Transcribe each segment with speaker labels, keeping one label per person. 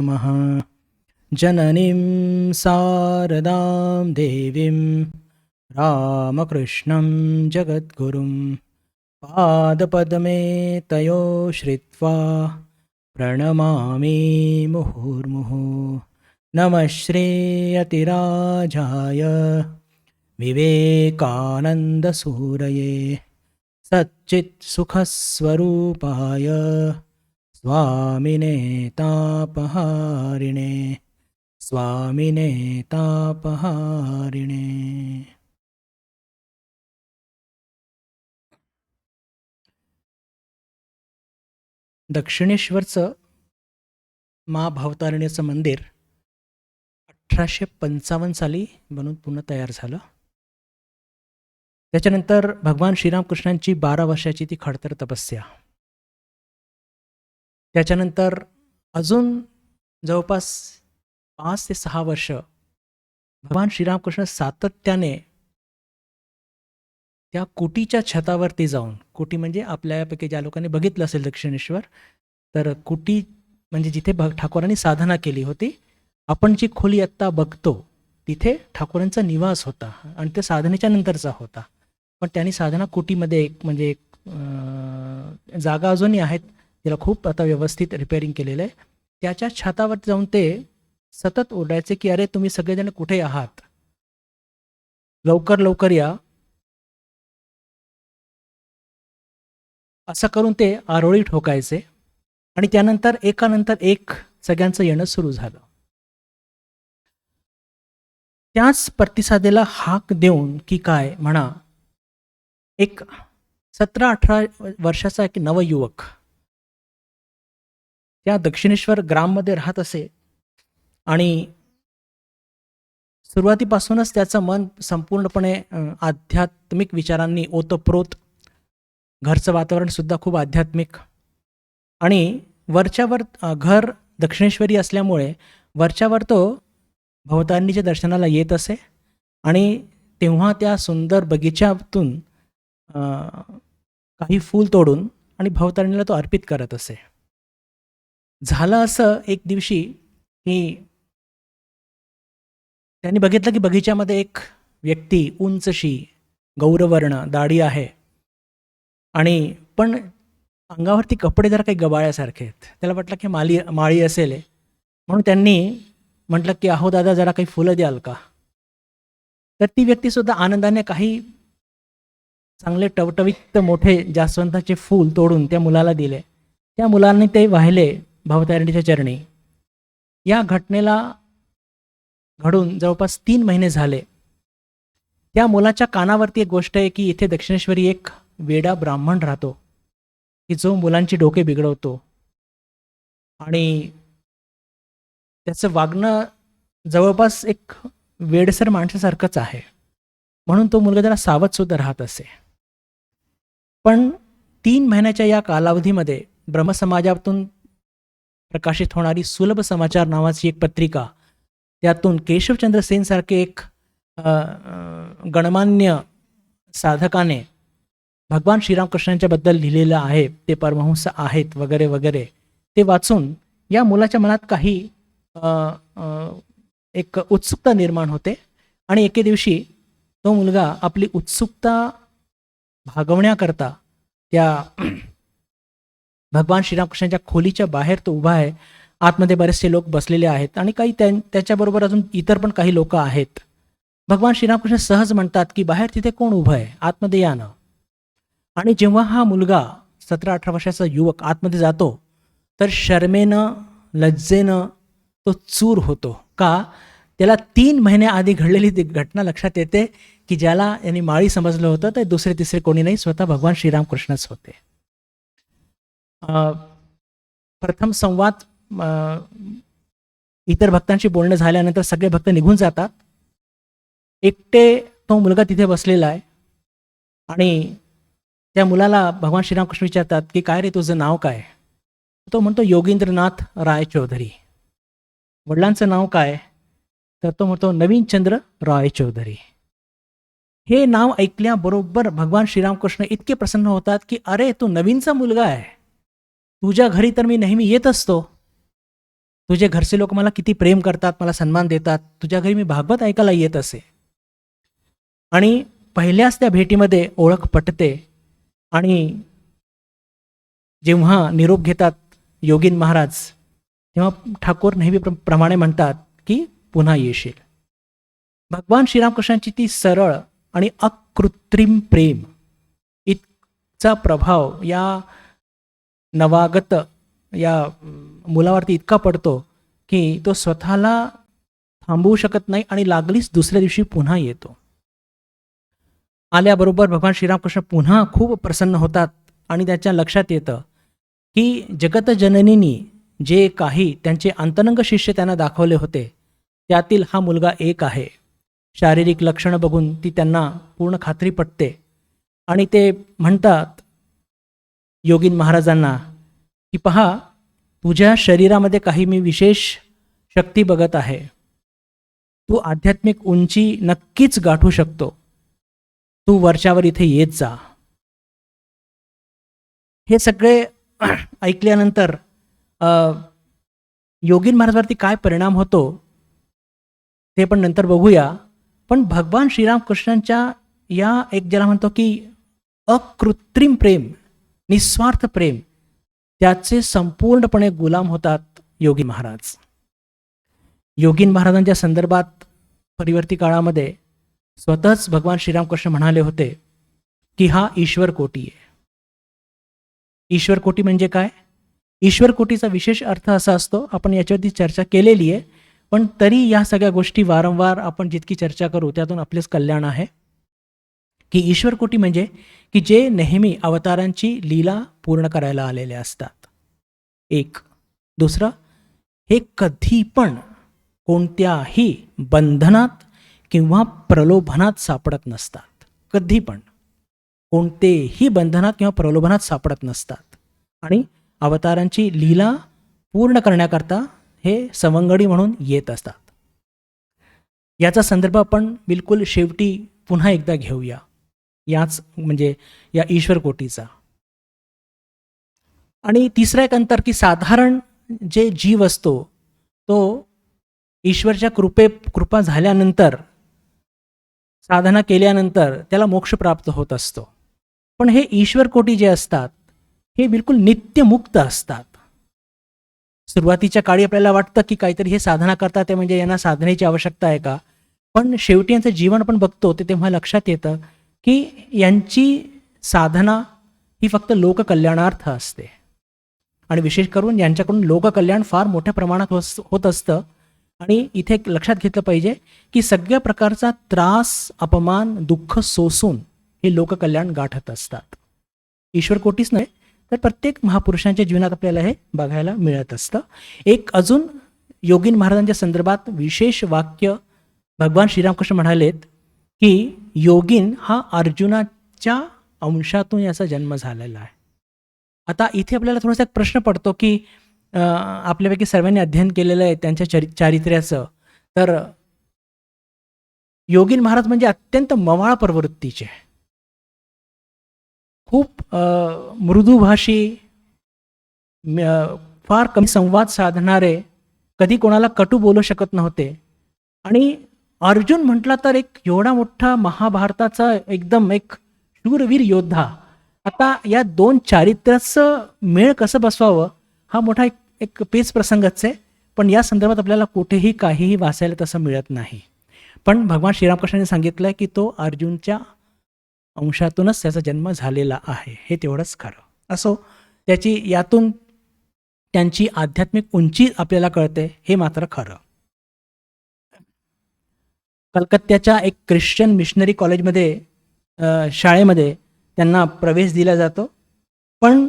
Speaker 1: नमः। जननीं शारदां देवीं रामकृष्णं जगद्गुरुं पादपद्मे तयो श्रित्वा प्रणमामि मुहुर्मुहुः। नमः श्रीयतिराजाय विवेकानन्दसूरये सच्चित्सुखस्वरूपाय स्वामिने तापहारिणे स्वामिने तापहारिणे। दक्षिणेश्वरचं महाभवतारिणीचं मंदिर 1855 साली बनून पूर्ण तयार झालं. त्याच्यानंतर भगवान श्रीरामकृष्णांची 12 वर्षाची ती खडतर तपस्या. त्याच्यानंतर अजून जवळपास 5 ते 6 वर्ष भगवान श्रीरामकृष्ण सातत्याने त्या कुटीच्या छतावरती जाऊन, कुटी म्हणजे आपल्यापैकी ज्या लोकांनी बघितलं असेल दक्षिणेश्वर, तर कुटी म्हणजे जिथे ठाकूरांनी साधना केली होती, आपण जी खोली आत्ता बघतो तिथे ठाकूरांचा निवास होता आणि ते साधनेच्या नंतरचा होता. पण त्यांनी साधना कुटीमध्ये एक म्हणजे जागा अजूनही आहेत, तिला खूप आता व्यवस्थित रिपेअरिंग केलेलं आहे. त्याच्या छतावर जाऊन ते सतत ओरडायचे की अरे तुम्ही सगळेजण कुठे आहात, लवकर लवकर या. असं करून ते आरोळी ठोकायचे आणि त्यानंतर एकानंतर एक सगळ्यांचं येणं सुरू झालं. त्याच प्रतिसादेला हाक देऊन की काय म्हणा, एक 17-18 वर्षाचा एक नवयुवक त्या दक्षिणेश्वर ग्राममध्ये राहत असे आणि सुरुवातीपासूनच त्याचं मन संपूर्णपणे आध्यात्मिक विचारांनी ओतप्रोत, घरचं वातावरणसुद्धा खूप आध्यात्मिक आणि वरच्यावर घर दक्षिणेश्वरी असल्यामुळे वरच्यावर तो भवतारिणीच्या दर्शनाला येत असे आणि तेव्हा त्या सुंदर बगीच्यातून काही फूल तोडून आणि भवतारिणीला तो अर्पित करत असे. झालं असं एक दिवशी की त्यांनी बघितलं की बगीच्यामध्ये एक व्यक्ती उंचशी, गौरवर्ण, दाढी आहे आणि पण अंगावरती कपडे जरा काही गबाळ्यासारखे आहेत. त्याला वाटलं की माळी असेल म्हणून त्यांनी म्हटलं की अहो दादा जरा काही फुलं द्याल का. तर ती व्यक्तीसुद्धा आनंदाने काही चांगले टवटवीत मोठे जास्वंदाचे फूल तोडून त्या मुलाला दिले. त्या मुलांनी ते वाहिले भवतारिणीच्या चरणी. या घटनेला घडून जवळपास 3 महिने झाले. त्या मुलाच्या कानावरती एक गोष्ट आहे की इथे दक्षिणेश्वरी एक वेडा ब्राह्मण राहतो की जो मुलांची डोके बिघडवतो आणि त्याचं वागणं जवळपास एक वेडसर माणसासारखंच आहे. म्हणून तो मुलगा जरा सावधसुद्धा राहत असे. पण 3 महिन्याच्या या कालावधीमध्ये ब्रह्मसमाजातून प्रकाशित होणारी सुलभ समाचार नावाची एक पत्रिका, त्यातून केशवचंद्र सेनसारखे एक गणमान्य साधकाने भगवान श्रीरामकृष्णांच्याबद्दल लिहिलेलं आहे, ते परमहंस आहेत वगैरे वगैरे, ते वाचून या मुलाच्या मनात काही एक उत्सुकता निर्माण होते आणि एके दिवशी तो मुलगा आपली उत्सुकता भागवण्याकरता त्या भगवान श्रीरामकृष्णांच्या खोलीच्या बाहेर तो उभा आहे. आतमध्ये बरेचसे लोक बसलेले आहेत आणि काही त्याच्याबरोबर अजून इतर पण काही लोक आहेत. भगवान श्रीरामकृष्ण सहज म्हणतात की बाहेर तिथे कोण उभं आहे, आतमध्ये या ना. आणि जेव्हा हा मुलगा 17-18 वर्षाचा युवक आतमध्ये जातो तर शर्मेनं, लज्जेनं तो चूर होतो. का? त्याला 3 महिन्याआधी घडलेली ती घटना लक्षात येते की ज्याला यांनी माळी समजलं होतं ते दुसरे तिसरे कोणी नाही, स्वतः भगवान श्रीरामकृष्णच होते. प्रथम संवाद इतर भक्तांशी बोलणं झाल्यानंतर सगळे भक्त निघून जातात. एकटे तो मुलगा तिथे बसलेला आहे आणि त्या मुलाला भगवान श्रीरामकृष्ण विचारतात की काय रे तुझं नाव काय. तो म्हणतो योगेंद्रनाथ राय चौधरी. वडिलांचं नाव काय, तर तो म्हणतो नवीनचंद्र राय चौधरी. हे नाव ऐकल्याबरोबर भगवान श्रीरामकृष्ण इतके प्रसन्न होतात की अरे तू नवीनचा मुलगा आहे, तुझ्या घरी तर मी नेहमी येत असतो. तुझे घरचे लोक मला किती प्रेम करतात, मला सन्मान देतात. तुझ्या घरी मी भागवत ऐकायला येत असे. आणि पहिल्याच त्या भेटीमध्ये ओळख पटते आणि जेव्हा निरोप घेतात योगीन महाराज, तेव्हा ठाकूर नेहमी प्रमाणे म्हणतात की पुन्हा येशील. भगवान श्रीरामकृष्णांची ती सरळ आणि अकृत्रिम प्रेम इतका प्रभाव या नवागत या मुलावरती इतका पडतो की तो स्वतःला थांबवू शकत नाही आणि लागलीच दुसऱ्या दिवशी पुन्हा येतो. आल्याबरोबर भगवान श्रीरामकृष्ण पुन्हा खूप प्रसन्न होतात आणि त्याच्या लक्षात येतं की जगतजननींनी जे काही त्यांचे अंतरंग शिष्य त्यांना दाखवले होते त्यातील हा मुलगा एक आहे. शारीरिक लक्षणं बघून ती त्यांना पूर्ण खात्री पटते आणि ते म्हणतात योगीन महाराजांना की पहा, तुझ्या शरीरामध्ये काही मी विशेष शक्ती बघत आहे. तू आध्यात्मिक उंची नक्कीच गाठू शकतो. तू वरच्यावर इथे येत जा. हे सगळे ऐकल्यानंतर योगीन महाराजांवरती काय परिणाम होतो ते पण नंतर बघूया. पण भगवान श्रीरामकृष्णांच्या या एक ज्याला म्हणतो की अकृत्रिम प्रेम, निस्वार्थ प्रेम, त्याचे संपूर्णपणे गुलाम होतात योगीन महाराज. योगीन महाराजांच्या संदर्भात परिवर्ती काळामध्ये स्वतःच भगवान श्रीरामकृष्ण म्हणाले होते की हा ईश्वर कोटी आहे. ईश्वर कोटी म्हणजे काय? ईश्वर कोटीचा विशेष अर्थ असा असतो, आपण याच्यावरती चर्चा केलेली आहे, पण तरी या सगळ्या गोष्टी वारंवार आपण जितकी चर्चा करू त्यातून आपलेच कल्याण आहे. की ईश्वर कोटी म्हणजे की जे नेहमी अवतारांची लीला पूर्ण करायला आलेले असतात. एक. दुसरं, हे कधी पण कोणत्याही बंधनात किंवा प्रलोभनात सापडत नसतात. कधी पण कोणतेही बंधनात किंवा प्रलोभनात सापडत नसतात आणि अवतारांची लीला पूर्ण करण्याकरता हे सवंगडी म्हणून येत असतात. याचा संदर्भ आपण बिलकुल शेवटी पुन्हा एकदा घेऊया, याच म्हणजे या ईश्वर कोटीचा. आणि तिसरं एक अंतर की साधारण जे जीव असतो तो ईश्वरच्या कृपा झाल्यानंतर, साधना केल्यानंतर त्याला मोक्ष प्राप्त होत असतो. पण हे ईश्वर कोटी जे असतात हे बिलकुल नित्यमुक्त असतात. सुरुवातीच्या काळी आपल्याला वाटतं की काहीतरी हे साधना करतात ते म्हणजे यांना साधनेची आवश्यकता आहे का, पण शेवटी यांचं जीवन आपण बघतो ते तेव्हा लक्षात येतं की यांची साधना ही फक्त लोककल्याणार्थ असते आणि विशेष करून यांच्याकडून लोककल्याण फार मोठ्या प्रमाणात होत असतं. आणि इथे लक्षात घेतलं पाहिजे की सगळ्या प्रकारचा त्रास, अपमान, दुःख सोसून हे लोककल्याण गाठत असतात. ईश्वर कोटीच नाही तर प्रत्येक महापुरुषांच्या जीवनात आपल्याला हे बघायला मिळत असतं. एक अजून योगीन महाराजांच्या संदर्भात विशेष वाक्य भगवान श्रीरामकृष्ण म्हणालेत की योगीन हा अर्जुनाच्या अंशातून याचा जन्म झालेला आहे. आता इथे आपल्याला थोडासा एक प्रश्न पडतो की आपल्यापैकी सर्वांनी अध्ययन केलेलं आहे त्यांच्या चारित्र्याचं, तर योगीन महाराज म्हणजे अत्यंत मवाळ प्रवृत्तीचे, खूप मृदुभाषी, फार कमी संवाद साधणारे, कधी कोणाला कटू बोलू शकत नव्हते. आणि अर्जुन म्हटला तर एक एवढा मोठा महाभारताचा एकदम एक शूरवीर योद्धा. आता या दोन चारित्र्याचं मेळ कसं बसवावं हा मोठा एक पेच प्रसंगच आहे. पण या संदर्भात आपल्याला कुठेही काहीही वाचायला तसं मिळत नाही. पण भगवान श्रीरामकृष्णांनी सांगितलं की तो अर्जुनच्या अंशातूनच त्याचा जन्म झालेला आहे, हे तेवढंच खरं. असो, त्याची यातून त्यांची आध्यात्मिक उंची आपल्याला कळते, हे मात्र खरं. कलकत्त्याच्या एक ख्रिश्चन मिशनरी कॉलेजमध्ये शाळेमध्ये त्यांना प्रवेश दिला जातो, पण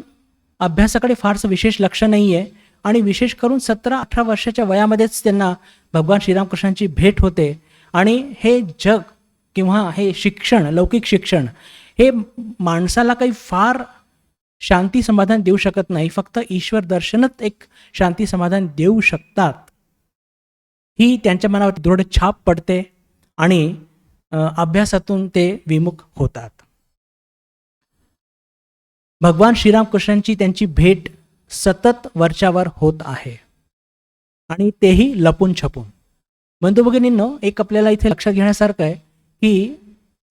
Speaker 1: अभ्यासाकडे फारसं विशेष लक्ष नाही आहे. आणि विशेष करून 17-18 वर्षाच्या वयामध्येच त्यांना भगवान श्रीरामकृष्णांची भेट होते. आणि हे जग किंवा हे शिक्षण, लौकिक शिक्षण, हे माणसाला काही फार शांती समाधान देऊ शकत नाही. फक्त ईश्वर दर्शनच एक शांती समाधान देऊ शकतात. ही त्यांच्या मनावर दृढ छाप पडते आणि अभ्यासातून ते विमुख होतात. भगवान श्रीरामकृष्णांची त्यांची भेट सतत वरच्यावर होत आहे आणि तेही लपून छपून. बंधू भगिनींनो, एक आपल्याला इथे लक्षात घेण्यासारखं आहे की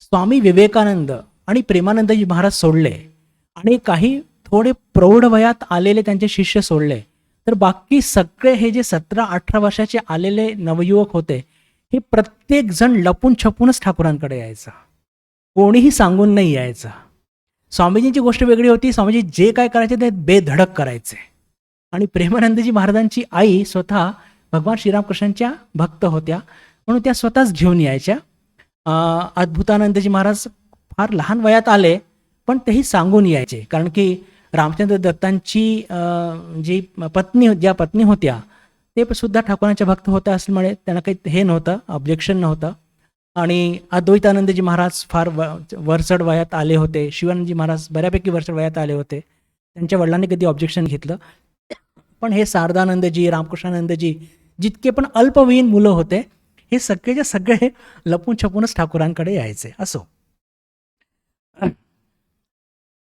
Speaker 1: स्वामी विवेकानंद आणि प्रेमानंदजी महाराज सोडले आणि काही थोडे प्रौढ वयात आलेले त्यांचे शिष्य सोडले, तर बाकी सगळे हे जे 17-18 वर्षाचे आलेले नवयुवक होते, हे प्रत्येक जण लपून छपूनच ठाकूरांकडे यायचा, कोणीही सांगून नाही यायचं. स्वामीजींची गोष्ट वेगळी होती, स्वामीजी जे काय करायचे ते बेधडक करायचे. आणि प्रेमानंदजी महाराजांची आई स्वतः भगवान श्रीरामकृष्णांच्या भक्त होत्या, म्हणून त्या स्वतःच घेऊन यायच्या. अद्भुतानंदजी महाराज फार लहान वयात आले, पण तेही सांगून यायचे, कारण की रामचंद्र दत्तांची जी ज्या पत्नी होत्या ते सुद्धा ठाकूरांच्या भक्त होत्या असल्यामुळे त्यांना काही हे नव्हतं, ऑब्जेक्शन नव्हतं. आणि अद्वैतानंदजी महाराज फार वरचढ वयात आले होते, शिवानंदजी महाराज बऱ्यापैकी वरचढ वयात आले होते, त्यांच्या वडिलांनी कधी ऑब्जेक्शन घेतलं. पण हे शारदानंदजी, रामकृष्णानंदजी, जितके पण अल्पवयीन मुलं होते, हे सगळेचे सगळे लपून छपूनच ठाकूरांकडे यायचे. असो,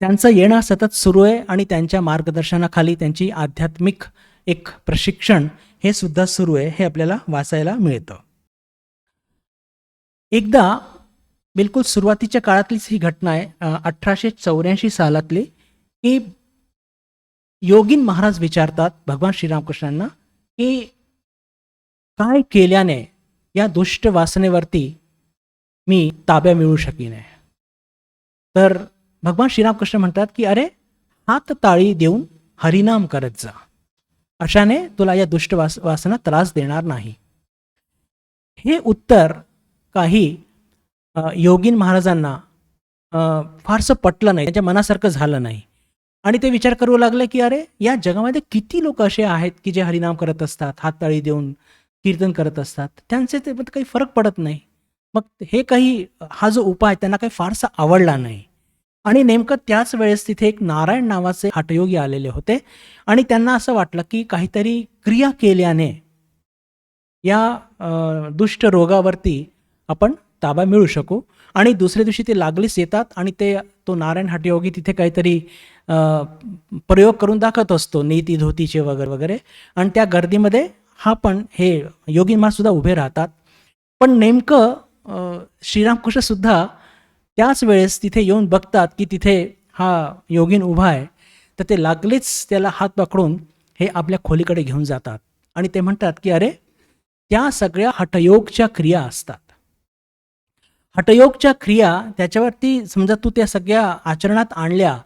Speaker 1: त्यांचं येणं सतत सुरू आहे आणि त्यांच्या मार्गदर्शनाखाली त्यांची आध्यात्मिक एक प्रशिक्षण हे सुद्धा सुरू आहे, हे आपल्याला वाचायला मिळतं. एकदा बिलकुल सुरुवातीच्या काळातलीच ही घटना आहे, 1884 सालातली, की योगीन महाराज विचारतात भगवान श्रीरामकृष्णांना की काय केल्याने या दुष्ट वासनेवरती मी ताब्या मिळू शकीन. तर भगवान श्रीरामकृष्ण म्हणतात की अरे, हात ताळी देऊन हरिनाम करत जा, अशाने तुला या दुष्ट वासना त्रास देणार नाही. हे उत्तर काही योगीन महाराजांना फारसं पटलं नाही, त्यांच्या मनासारखं झालं नाही. आणि ते विचार करू लागले की अरे, या जगामध्ये किती लोक असे आहेत की जे हरिनाम करत असतात, हातताळी देऊन कीर्तन करत असतात, त्यांचे ते काही फरक पडत नाही. मग हे काही हा जो उपाय त्यांना काही फारसा आवडला नाही. आणि नेमकं त्याच वेळेस तिथे एक नारायण नावाचे हठयोगी आलेले होते आणि त्यांना असं वाटलं की काहीतरी क्रिया केल्याने या दुष्ट रोगावरती आपण ताबा मिळू शकू. आणि दुसऱ्या दिवशी ते लागलीच येतात आणि तो नारायण हठयोगी तिथे काहीतरी प्रयोग करून दाखवत असतो, नीती धोतीचे वगैरे वगैरे. आणि त्या गर्दीमध्ये हे योगी महाराज सुद्धा उभे राहतात. पण नेमकं श्रीरामकृष्ण सुद्धा त्याच वेळेस तिथे येऊन बघतात की तिथे हा योगीन उभा आहे, तर ते लागलीच त्याला हात पकडून हे आपल्या खोलीकडे घेऊन जातात आणि ते म्हणतात की अरे, त्या सगळ्या हठयोगच्या क्रिया असतात. हठयोगच्या क्रिया त्याच्यावरती समजा तू त्या सगळ्या आचरणात आणल्या,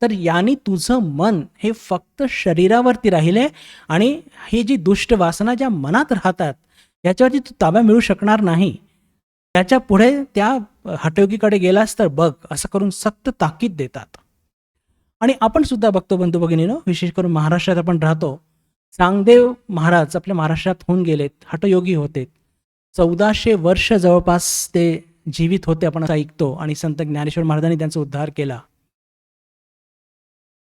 Speaker 1: तर याने तुझं मन हे फक्त शरीरावरती राहिले आणि ही जी दुष्ट वासना ज्या मनात राहतात याच्यावरती तू ताबा मिळू शकणार नाही. त्याच्या पुढे त्या हठयोगीकडे गेलास तर बघ, असं करून सक्त ताकीद देतात. आणि आपण सुद्धा बघतो बंधू भगिनीनो, विशेष करून महाराष्ट्रात आपण राहतो, चांगदेव महाराज आपल्या महाराष्ट्रात होऊन गेलेत, हठयोगी होते. 1400 वर्ष जवळपास ते जीवित होते, आपण असं ऐकतो. आणि संत ज्ञानेश्वर महाराजांनी त्यांचा उद्धार केला.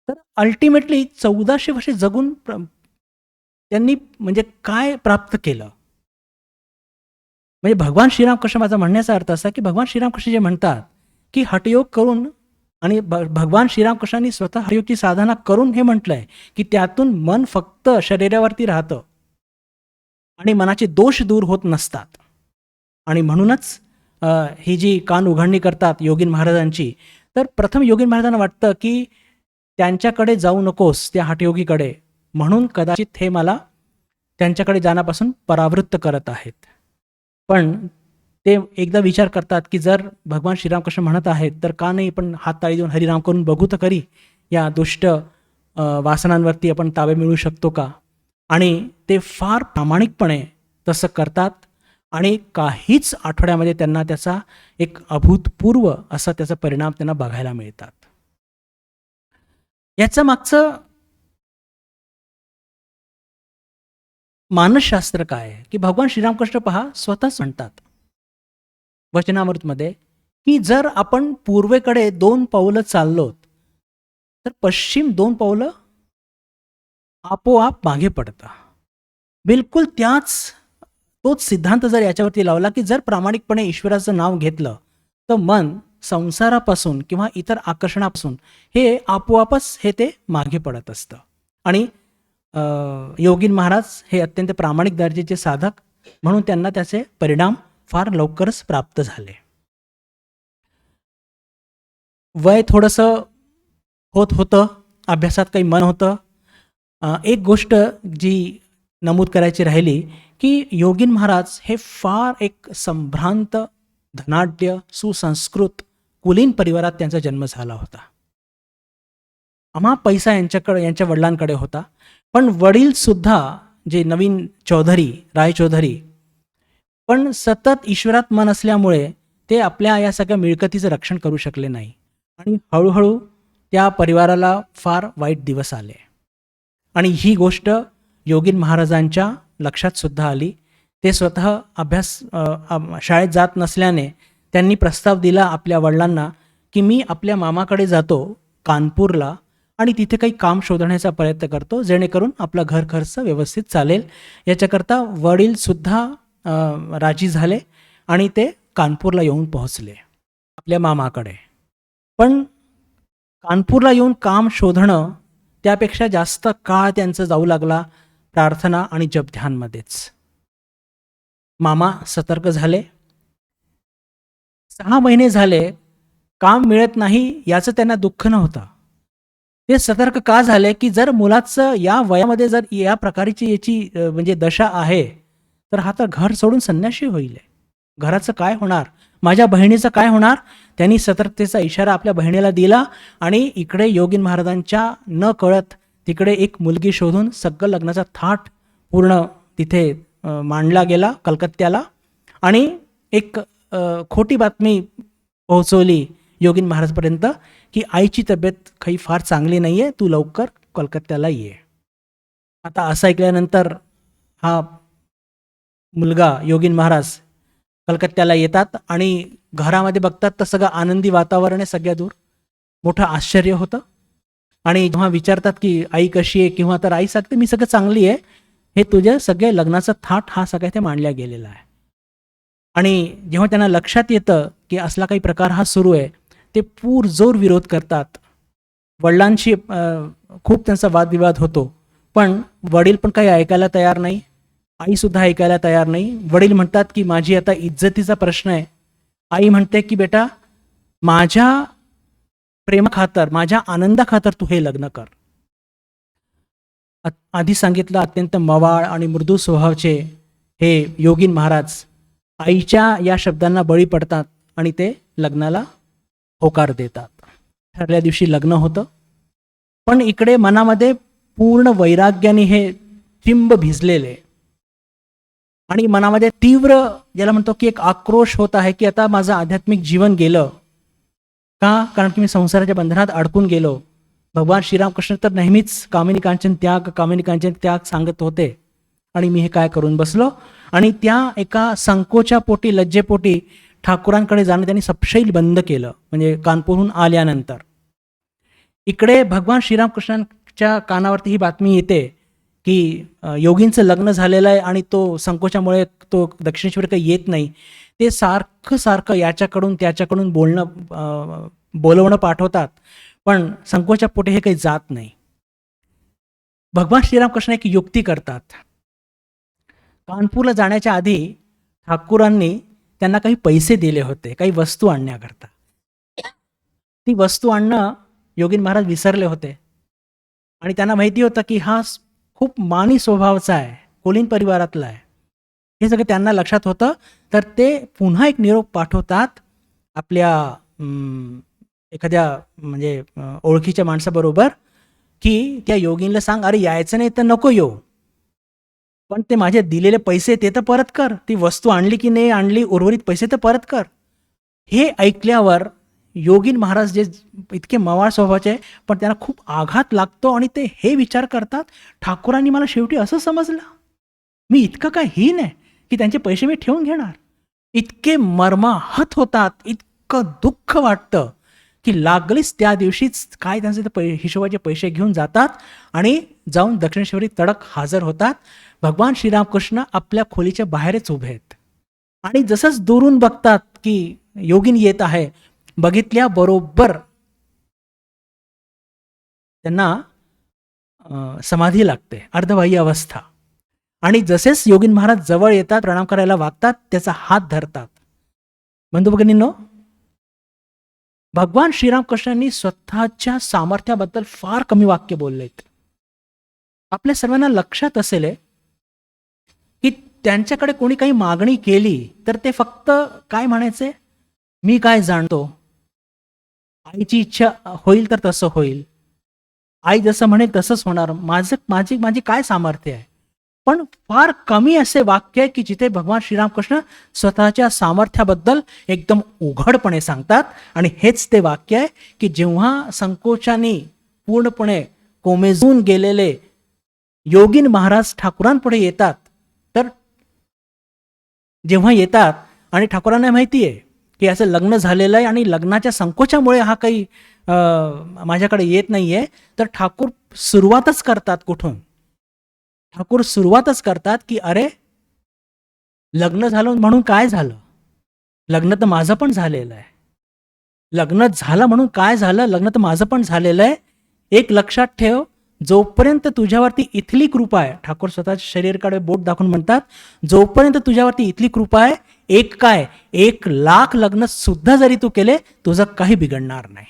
Speaker 1: तर अल्टिमेटली 1400 वर्ष जगून त्यांनी म्हणजे काय प्राप्त केलं? म्हणजे भगवान श्रीरामकृष्ण, माझा म्हणण्याचा अर्थ असा की भगवान श्रीरामकृष्ण जे म्हणतात की हठयोग करून, आणि भगवान श्रीरामकृष्णांनी स्वतः हठयोगची साधना करून हे म्हटलंय की त्यातून मन फक्त शरीरावरती राहतं आणि मनाचे दोष दूर होत नसतात. आणि म्हणूनच ही जी कान उघडणी करतात योगीन महाराजांची, तर प्रथम योगीन महाराजांना वाटतं की त्यांच्याकडे जाऊ नकोस, त्या हठयोगीकडे, म्हणून कदाचित हे मला त्यांच्याकडे जाण्यापासून परावृत्त करत आहेत. पण ते एकदा विचार करतात की जर भगवान श्रीरामकृष्ण म्हणत आहेत तर का नाही पण हातताळी देऊन हरिनाम करून बघू तर खरी, या दुष्ट वासनांवरती आपण ताबा मिळू शकतो का? आणि ते फार प्रामाणिकपणे तसं करतात आणि काहीच आठवड्यामध्ये त्यांना त्याचा एक अभूतपूर्व असा त्याचा परिणाम त्यांना बघायला मिळतात. याचं मागचं मानसशास्त्र काय आहे की भगवान श्रीरामकृष्ण पहा स्वतःच म्हणतात वचनामृतमध्ये की जर आपण पूर्वेकडे 2 पावलं चाललो तर पश्चिम 2 पावलं आपोआप मागे पडतं. बिलकुल तोच सिद्धांत जर याच्यावरती लावला की जर प्रामाणिकपणे ईश्वराचं नाव घेतलं तर मन संसारापासून किंवा इतर आकर्षणापासून हे आपोआपच ते मागे पडत असतं. आणि योगीन महाराज हे अत्यंत प्रामाणिक दर्जाचे साधक, म्हणून त्यांना त्याचे परिणाम फार लवकरच प्राप्त झाले. वय थोडंसं होत होतं, अभ्यासात काही मन होतं. एक गोष्ट जी नमूद करायची राहिली की योगीन महाराज हे फार एक संभ्रांत, धनाढ्य, सुसंस्कृत, कुलीन परिवारात त्यांचा जन्म झाला होता. पैसा यांच्या वडिलांकडे होता, पण वडील सुद्धा जे नवीन चौधरी, रायचौधरी, पण सतत ईश्वरात मन असल्यामुळे ते आपल्या या सगळ्या मिळकतीचं रक्षण करू शकले नाही आणि हळूहळू त्या परिवाराला फार वाईट दिवस आले. आणि ही गोष्ट योगीन महाराजांच्या लक्षात सुद्धा आली. ते स्वतः शाळेत जात नसल्याने त्यांनी प्रस्ताव दिला आपल्या वडिलांना की मी आपल्या मामाकडे जातो कानपूरला आणि तिथे काही काम शोधण्याचा प्रयत्न करतो, जेणेकरून आपला घर खर्च व्यवस्थित चालेल. याच्याकरता वडीलसुद्धा राजी झाले आणि ते कानपूरला येऊन पोहोचले आपल्या मामाकडे. पण कानपूरला येऊन काम शोधणं त्यापेक्षा जास्त काळ त्यांचं जाऊ लागला प्रार्थना आणि जपध्यानमध्येच. मामा सतर्क झाले. 6 महिने झाले काम मिळत नाही याचं त्यांना दुःख नव्हतं. ते सतर्क का झाले की जर मुलाचं या वयामध्ये जर या प्रकारची याची म्हणजे दशा आहे तर हा तर घर सोडून संन्याशी होईल. घराचं काय होणार, माझ्या बहिणीचं काय होणार. त्यांनी सतर्कतेचा इशारा आपल्या बहिणीला दिला आणि इकडे योगीन महाराजांच्या न कळत तिकडे एक मुलगी शोधून सगळं लग्नाचा थाट पूर्ण तिथे मांडला गेला कलकत्त्याला. आणि एक खोटी बातमी पोहोचवली योगीन महाराजपर्यंत की आईची तब्येत काही फार चांगली नाही आहे, तू लवकर कलकत्त्याला ये. आता असं ऐकल्यानंतर हा मुलगा योगीन महाराज कलकत्त्याला येतात आणि घरामध्ये बघतात तर सगळं आनंदी वातावरण आहे, सगळ्या दूर. मोठं आश्चर्य होतं. आणि जेव्हा विचारतात की आई कशी आहे, किंवा तर आई सांगते मी सगळं चांगली आहे, हे तुझे सगळे लग्नाचा थाट हा सगळा ते मांडल्या गेलेला आहे. आणि जेव्हा त्यांना लक्षात येतं की असला काही प्रकार हा सुरू आहे, ते पुरजोर विरोध करतात. वडिलांशी खूप त्यांचा वादविवाद होतो, पण वडील पण काही ऐकायला तयार नाही, आईसुद्धा ऐकायला तयार नाही. वडील म्हणतात की माझी आता इज्जतीचा प्रश्न आहे. आई म्हणते की बेटा माझ्या प्रेमाखातर, माझ्या आनंदाखातर तू हे लग्न कर. आधी सांगितलं अत्यंत मवाळ आणि मृदू स्वभावाचे हे योगीन महाराज आईच्या या शब्दांना बळी पडतात आणि ते लग्नाला होकार देतात. ठरल्या दिवशी लग्न होतं, पण इकडे मनामध्ये पूर्ण वैराग्याने हे चिंब भिजलेले आणि मनामध्ये तीव्र, ज्याला म्हणतो की एक आक्रोश होत आहे की आता माझं आध्यात्मिक जीवन गेलं का, कारण की मी संसाराच्या बंधनात अडकून गेलो. भगवान श्रीरामकृष्ण तर नेहमीच कामिनी कांचन त्याग सांगत होते आणि मी हे काय करून बसलो. आणि त्या एका संकोचापोटी, लज्जेपोटी ठाकूरांकडे जाणं त्यांनी सपशैल बंद केलं, म्हणजे कानपूरहून आल्यानंतर. इकडे भगवान श्रीरामकृष्णांच्या कानावरती ही बातमी येते की योगींचं लग्न झालेलं आहे आणि तो संकोचामुळे तो दक्षिणेश्वर काही येत नाही. ते सारखं याच्याकडून त्याच्याकडून बोलवणं पाठवतात, पण संकोचापोटी हे काही जात नाही. भगवान श्रीरामकृष्ण एक युक्ती करतात. कानपूरला जाण्याच्या आधी ठाकूरांनी त्यांना काही पैसे दिले होते काही वस्तू आणण्याकरता. ती वस्तू आणणं योगीन महाराज विसरले होते आणि त्यांना माहिती होतं की हा खूप मानी स्वभावाचा आहे, कुलीन परिवारातला आहे. हे सगळं त्यांना लक्षात होतं. तर ते पुन्हा एक निरोप पाठवतात आपल्या एखाद्या म्हणजे ओळखीच्या माणसाबरोबर की त्या योगींना सांग, अरे यायचं नाही तर नको येऊ, पण ते माझे दिलेले पैसे ते तर परत कर, ती वस्तू आणली की नाही आणली, उर्वरित पैसे तर परत कर. हे ऐकल्यावर योगीन महाराज जे इतके मवाळ स्वभावाचे पण त्यांना खूप आघात लागतो आणि ते हे विचार करतात, ठाकूरांनी मला शेवटी असं समजलं, मी इतकं काय हीन आहे की त्यांचे पैसे मी ठेवून घेणार. इतके मर्माहत होतात, इतकं दुःख वाटतं की लागलीच त्या दिवशीच काय त्यांचे ते हिशोबाचे पैसे घेऊन जातात आणि जाऊन दक्षिणेश्वरी तडक हजर होतात. भगवान श्रीरामकृष्ण आपल्या खोलीच्या बाहेरच उभे आहेत आणि जसंच दुरून बघतात की योगीन येत आहे, बघितल्याबरोबर त्यांना समाधी लागते, अर्धबाह्य अवस्था. आणि जसेच योगीन महाराज जवळ येतात, प्रणाम करायला वागतात, त्याचा हात धरतात. बंधू भगिनींनो, भगवान श्रीरामकृष्णांनी स्वतःच्या सामर्थ्याबद्दल फार कमी वाक्य बोललेत. आपल्या सर्वांना लक्षात असेल की त्यांच्याकडे कोणी काही मागणी केली तर ते फक्त काय म्हणायचे, मी काय जाणतो, आईची इच्छा होईल तर तसं होईल, आई जसं म्हणेल तसंच होणार, माझी काय सामर्थ्य आहे. पण फार कमी असे वाक्य आहे की जिथे भगवान श्रीरामकृष्ण स्वतःच्या सामर्थ्याबद्दल एकदम उघडपणे सांगतात. आणि हेच ते वाक्य आहे की जेव्हा संकोचाने पूर्णपणे कोमेजून गेलेले योगीन महाराज ठाकूरांपुढे येतात, तर जेव्हा येतात आणि ठाकूरांना माहिती आहे की असं लग्न झालेलं आहे आणि लग्नाच्या संकोचामुळे हा काही माझ्याकडे येत नाहीये, तर ठाकूर सुरुवातच करतात. कुठून? ठाकूर सुरुवातच करतात की अरे, लग्न झालं म्हणून काय झालं, लग्न तर माझं पण झालेलं आहे. लग्न झालं म्हणून काय झालं, लग्न तर माझं पण झालेलं आहे. एक लक्षात ठेव, जोपर्यंत तुझ्यावरती इथली कृपा आहे, ठाकूर स्वतःच्या शरीराकडे बोट दाखवून म्हणतात, जोपर्यंत तुझ्यावरती इथली कृपा आहे, एक काय 1,00,000 लग्न सुद्धा जरी तू केले, तुझं काही बिघडणार नाही.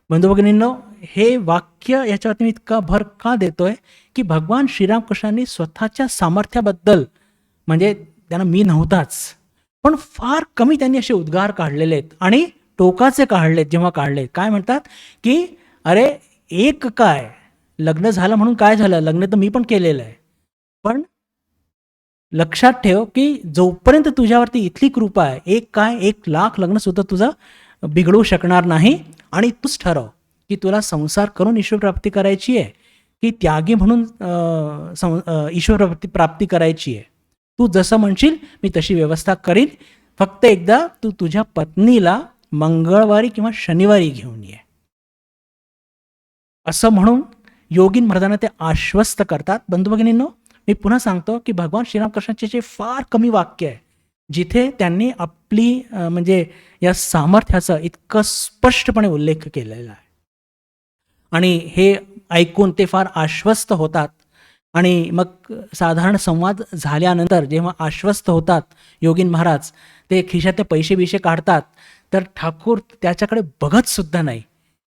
Speaker 1: बंधू भगिनींनो, हे वाक्य याच्यावरती मी इतका भर का देतोय की भगवान श्रीरामकृष्णांनी स्वतःच्या सामर्थ्याबद्दल, म्हणजे त्यांना मी नव्हताच, पण फार कमी त्यांनी असे उद्गार काढलेले आहेत. आणि टोकाचे काढलेत. जेव्हा काढलेत, काय म्हणतात की अरे, एक काय लग्न झालं म्हणून काय झालं, लग्न तर मी पण केलेलं आहे, पण लक्षात ठेव की जोपर्यंत तुझ्यावरती इथली कृपा आहे, एक काय 1,00,000 लग्न सुद्धा तुझं बिघडू शकणार नाही. आणि तूच ठरव की तुला संसार करून ईश्वर प्राप्ती करायची आहे की त्यागी म्हणून ईश्वर प्राप्ती करायची आहे. तू जसं म्हणशील मी तशी व्यवस्था करीन. फक्त एकदा तू तुझ्या पत्नीला मंगळवारी किंवा शनिवारी घेऊन ये, असं म्हणून योगीन महाराजांना ते आश्वस्त करतात. बंधू भगिनींनो, मी पुन्हा सांगतो की भगवान श्रीरामकृष्णांचे जे फार कमी वाक्य आहे जिथे त्यांनी आपली म्हणजे या सामर्थ्याचा इतकं स्पष्टपणे उल्लेख केलेला आहे. आणि हे ऐकून ते फार आश्वस्त होतात. आणि मग साधारण संवाद झाल्यानंतर जेव्हा आश्वस्त होतात योगीन महाराज, ते खिशात पैसे बिशे काढतात, तर ठाकूर त्याच्याकडे बघत सुद्धा नाही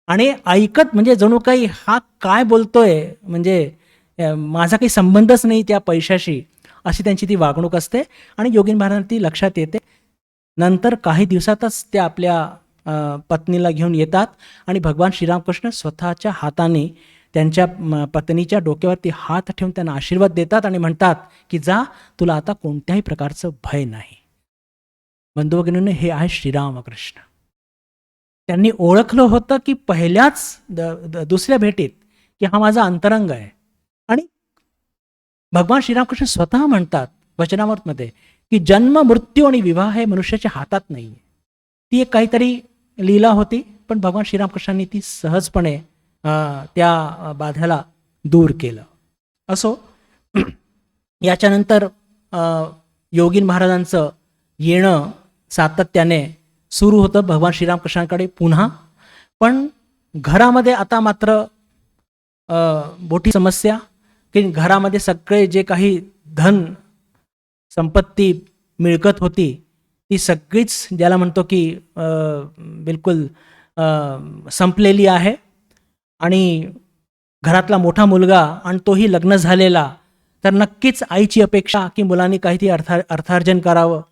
Speaker 1: आणि ऐकत, म्हणजे जणू काही हा काय बोलतोय, म्हणजे माझा काही संबंधच नाही त्या पैशाशी, अशी त्यांची ती वागणूक असते. आणि योगीन महाराजांना ती लक्षात येते. नंतर काही दिवसातच ते आपल्या पत्नीला घेऊन येतात आणि भगवान श्रीरामकृष्ण स्वतःच्या हाताने त्यांच्या पत्नीच्या डोक्यावरती हात ठेवून त्यांना आशीर्वाद देतात आणि म्हणतात की जा, तुला आता कोणत्याही प्रकारचं भय नाही. बंधू भगिनींनो, हे आहे श्रीरामकृष्ण. त्यांनी ओळखलं होतं की पहिल्याच दुसऱ्या भेटीत की हा माझा अंतरंग आहे. आणि भगवान श्रीरामकृष्ण स्वतः म्हणतात वचनामृतमध्ये की जन्म, मृत्यू आणि विवाह हे मनुष्याच्या हातात नाही. ती एक काहीतरी लीला होती, पण भगवान श्रीरामकृष्णांनी ती सहजपणे त्या बाध्याला दूर केलं. असो, याच्यानंतर योगीन महाराजांचं येणं सातत्याने सुरू होतं भगवान श्रीरामकृष्णांकडे पुन्हा. पण घरामध्ये आता मात्र मोठी समस्या की घरामध्ये सगळे जे काही धन संपत्ती मिळकत होती ती सगळीच, ज्याला म्हणतो की बिलकुल संपलेली आहे. आणि घरातला मोठा मुलगा आणि तोही लग्न झालेला, तर नक्कीच आईची अपेक्षा की मुलांनी काहीतरी अर्थार्जन करावं.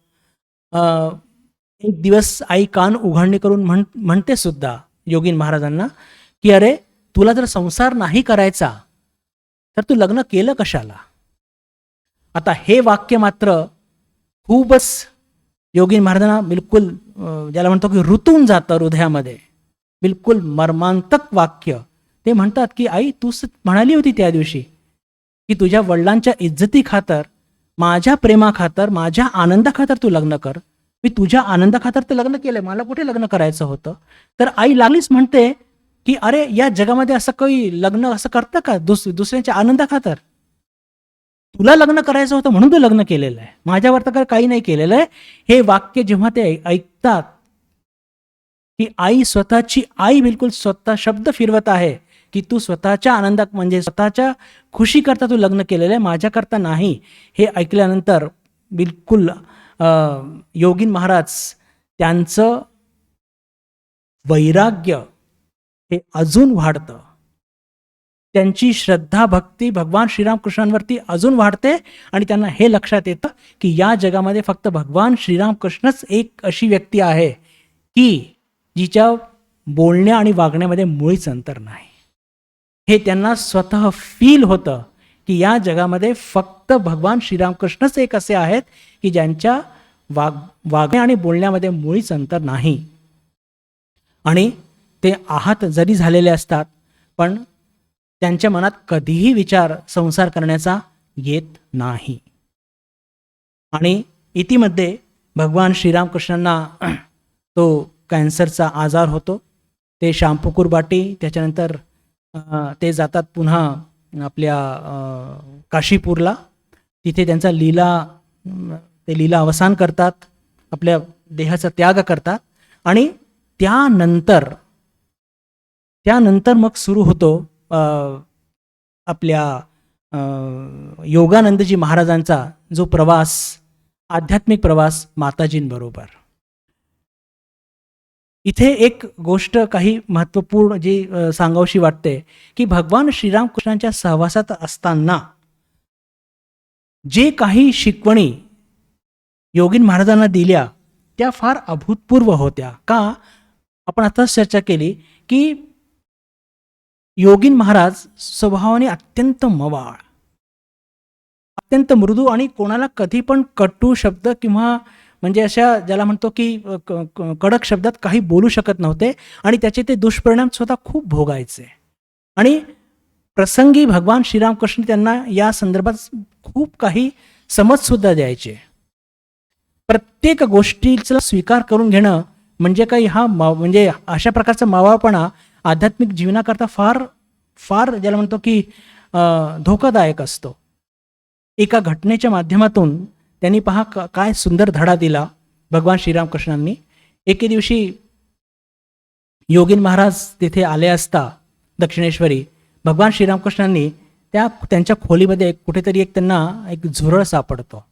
Speaker 1: एक दिवस आई कान उघडणी करून म्हणते सुद्धा योगीन महाराजांना की अरे, तुला जर संसार नाही करायचा तर तू लग्न केलं कशाला. आता हे वाक्य मात्र खूपच योगीन महाराजांना बिलकुल, ज्याला म्हणतो की रुतून जातं हृदयामध्ये, बिलकुल मर्मांतक वाक्य. ते म्हणतात की आई, तू म्हणाली होती त्या दिवशी की तुझ्या वडिलांच्या इज्जती खातर, माझ्या प्रेमा खातर, माझ्या आनंदा खातर तू लग्न कर. मी तुझ्या आनंदा खातर ते लग्न केलंय, मला कुठे लग्न करायचं होतं. तर आई लागलीच म्हणते की अरे, या जगामध्ये असं काही लग्न असं करतं का दुसऱ्यांच्या आनंदा खातर. तुला लग्न करायचं होतं म्हणून तू लग्न केलेलं आहे, माझ्यावर तर काही नाही केलेलं आहे. हे वाक्य जेव्हा ते ऐकतात की आई, स्वतःची आई बिलकुल स्वतः शब्द फिरवत आहे की तू स्वतःच्या आनंदात म्हणजे स्वतःच्या खुशीकरता तू लग्न केलेलं आहे, माझ्याकरता नाही. हे ऐकल्यानंतर बिलकुल योगीन महाराज त्यांचं वैराग्य हे अजून वाढतं, त्यांची श्रद्धा भक्ती भगवान श्रीरामकृष्णांवरती अजून वाढते आणि त्यांना हे लक्षात येतं की या जगामध्ये फक्त भगवान श्रीरामकृष्णच एक अशी व्यक्ती आहे की जिच्या बोलण्या आणि वागण्यामध्ये मुळीच अंतर नाही. हे त्यांना स्वतः फील होतं की या जगामध्ये फक्त भगवान श्रीरामकृष्णच एक असे आहेत की ज्यांच्या वागण्या आणि बोलण्यामध्ये मुळीच अंतर नाही. आणि ते आहत जरी झालेले असतात पण त्यांच्या मनात कधीही विचार संसार करण्याचा येत नाही. आणि इतिमध्ये भगवान श्रीरामकृष्णांना तो कॅन्सरचा आजार होतो. ते शामपुकूर बाटी, त्याच्यानंतर ते जातात पुन्हा आपल्या काशीपूरला. तिथे त्यांचा लीला अवसान करतात, आपल्या देहाचा त्याग करतात. आणि त्यानंतर मग सुरू होतो आपल्या योगानंदजी महाराजांचा जो प्रवास, आध्यात्मिक प्रवास माताजींबरोबर. इथे एक गोष्ट काही महत्त्वपूर्ण जी सांगावीशी वाटते की भगवान श्रीरामकृष्णांच्या सहवासात असताना जे काही शिकवणी योगीन महाराजांना दिल्या त्या फार अभूतपूर्व होत्या. का? आपण आताच चर्चा केली की योगीन महाराज स्वभावाने अत्यंत मवाळ, अत्यंत मृदू आणि कोणाला कधी पण कटू शब्द किंवा म्हणजे अशा ज्याला म्हणतो की कडक शब्दात काही बोलू शकत नव्हते आणि त्याचे ते दुष्परिणाम स्वतः खूप भोगायचे. आणि प्रसंगी भगवान श्रीरामकृष्ण त्यांना या संदर्भात खूप काही समजसुद्धा द्यायचे. प्रत्येक गोष्टीचा स्वीकार करून घेणं म्हणजे काही म्हणजे अशा प्रकारचा मावाळपणा आध्यात्मिक जीवनाकरता फार फार ज्याला म्हणतो की धोकादायक असतो. एका घटनेच्या माध्यमातून त्यांनी पहा काय सुंदर धडा दिला भगवान श्रीरामकृष्णांनी. एके दिवशी योगीन महाराज तिथे आले असता दक्षिणेश्वरी, भगवान श्रीरामकृष्णांनी त्यांच्या खोलीमध्ये कुठेतरी त्यांना एक झुरळ सापडतो.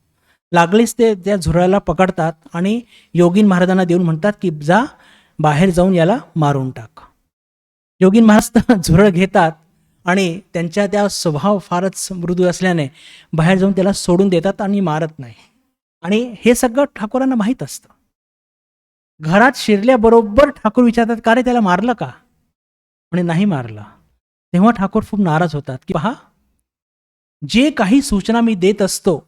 Speaker 1: लागलीच ते त्या झुरळाला पकडतात आणि योगीन महाराजांना देऊन म्हणतात की जा बाहेर जाऊन याला मारून टाक. योगीन महाराज झुरळ घेतात आणि त्यांच्या त्या स्वभाव फारच मृदू असल्याने बाहेर जाऊन त्याला सोडून देतात आणि मारत नाही. आणि हे सगळं ठाकूरांना माहीत असतं. घरात शिरल्याबरोबर ठाकूर विचारतात का रे त्याला मारलं का? आणि नाही मारलं. तेव्हा ठाकूर खूप नाराज होतात की पहा, जे काही सूचना मी देत असतो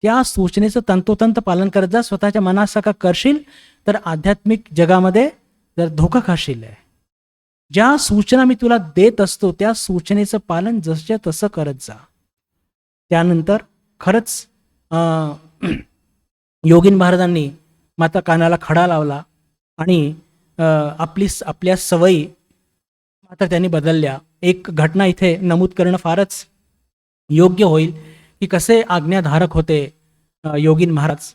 Speaker 1: त्या सूचनेचं तंतोतंत पालन करत जा. स्वतःच्या मनासारखा करशील तर आध्यात्मिक जगामध्ये जर धोका खाशील. ज्या सूचना मी तुला देत असतो त्या सूचनेचं पालन जसं तसं करत जा. त्यानंतर खरंच योगीन महाराजांनी माता कानाला खडा लावला आणि आपल्या सवयी मात्र त्यांनी बदलल्या. एक घटना इथे नमूद करणं फारच योग्य होईल की कसे आज्ञाधारक होते योगीन महाराज.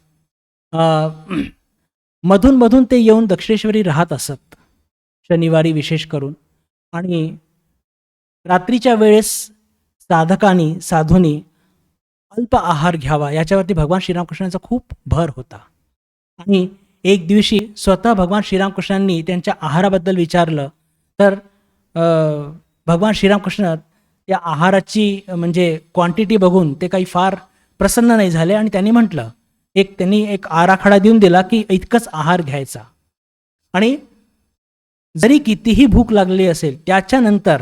Speaker 1: मधून मधून ते येऊन दक्षिणेश्वरी राहत असत, शनिवारी विशेष करून. आणि रात्रीच्या वेळेस साधूंनी अल्प आहार घ्यावा याच्यावरती भगवान श्रीरामकृष्णांचा खूप भर होता. आणि एक दिवशी स्वतः भगवान श्रीरामकृष्णांनी त्यांच्या आहाराबद्दल विचारलं तर भगवान श्रीरामकृष्ण या आहाराची म्हणजे क्वांटिटी बघून ते काही फार प्रसन्न नाही झाले आणि त्यांनी एक आराखडा देऊन दिला की इतकंच आहार घ्यायचा. आणि जरी कितीही भूक लागलेली असेल त्याच्यानंतर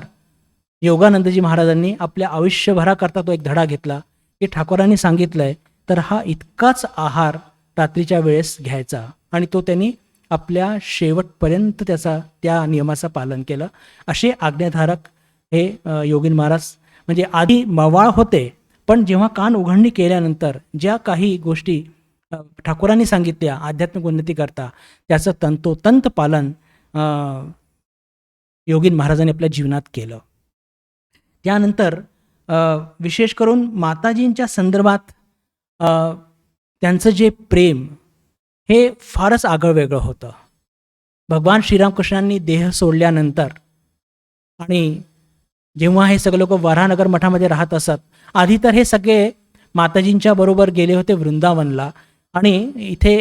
Speaker 1: योगानंदजी महाराजांनी आपल्या आयुष्यभराकरता तो एक धडा घेतला की ठाकूरांनी सांगितलंय तर हा इतकाच आहार रात्रीच्या वेळेस घ्यायचा. आणि तो त्यांनी आपल्या शेवटपर्यंत त्या नियमाचं पालन केलं. असे आज्ञाधारक हे योगीन महाराज. म्हणजे आधी मवाळ होते पण जेव्हा कान उघडणी केल्यानंतर ज्या काही गोष्टी ठाकूरांनी सांगितल्या आध्यात्मिक उन्नती करता त्याचं तंतोतंत पालन योगीन महाराजांनी आपल्या जीवनात केलं. त्यानंतर विशेष करून माताजींच्या संदर्भात त्यांचं जे प्रेम हे फारच आगळंवेगळं होतं. भगवान श्रीरामकृष्णांनी देह सोडल्यानंतर आणि जेव्हा हे सगळे लोक वराहनगर मठामध्ये राहत असत, आधी तर हे सगळे माताजींच्या बरोबर गेले होते वृंदावनला. आणि इथे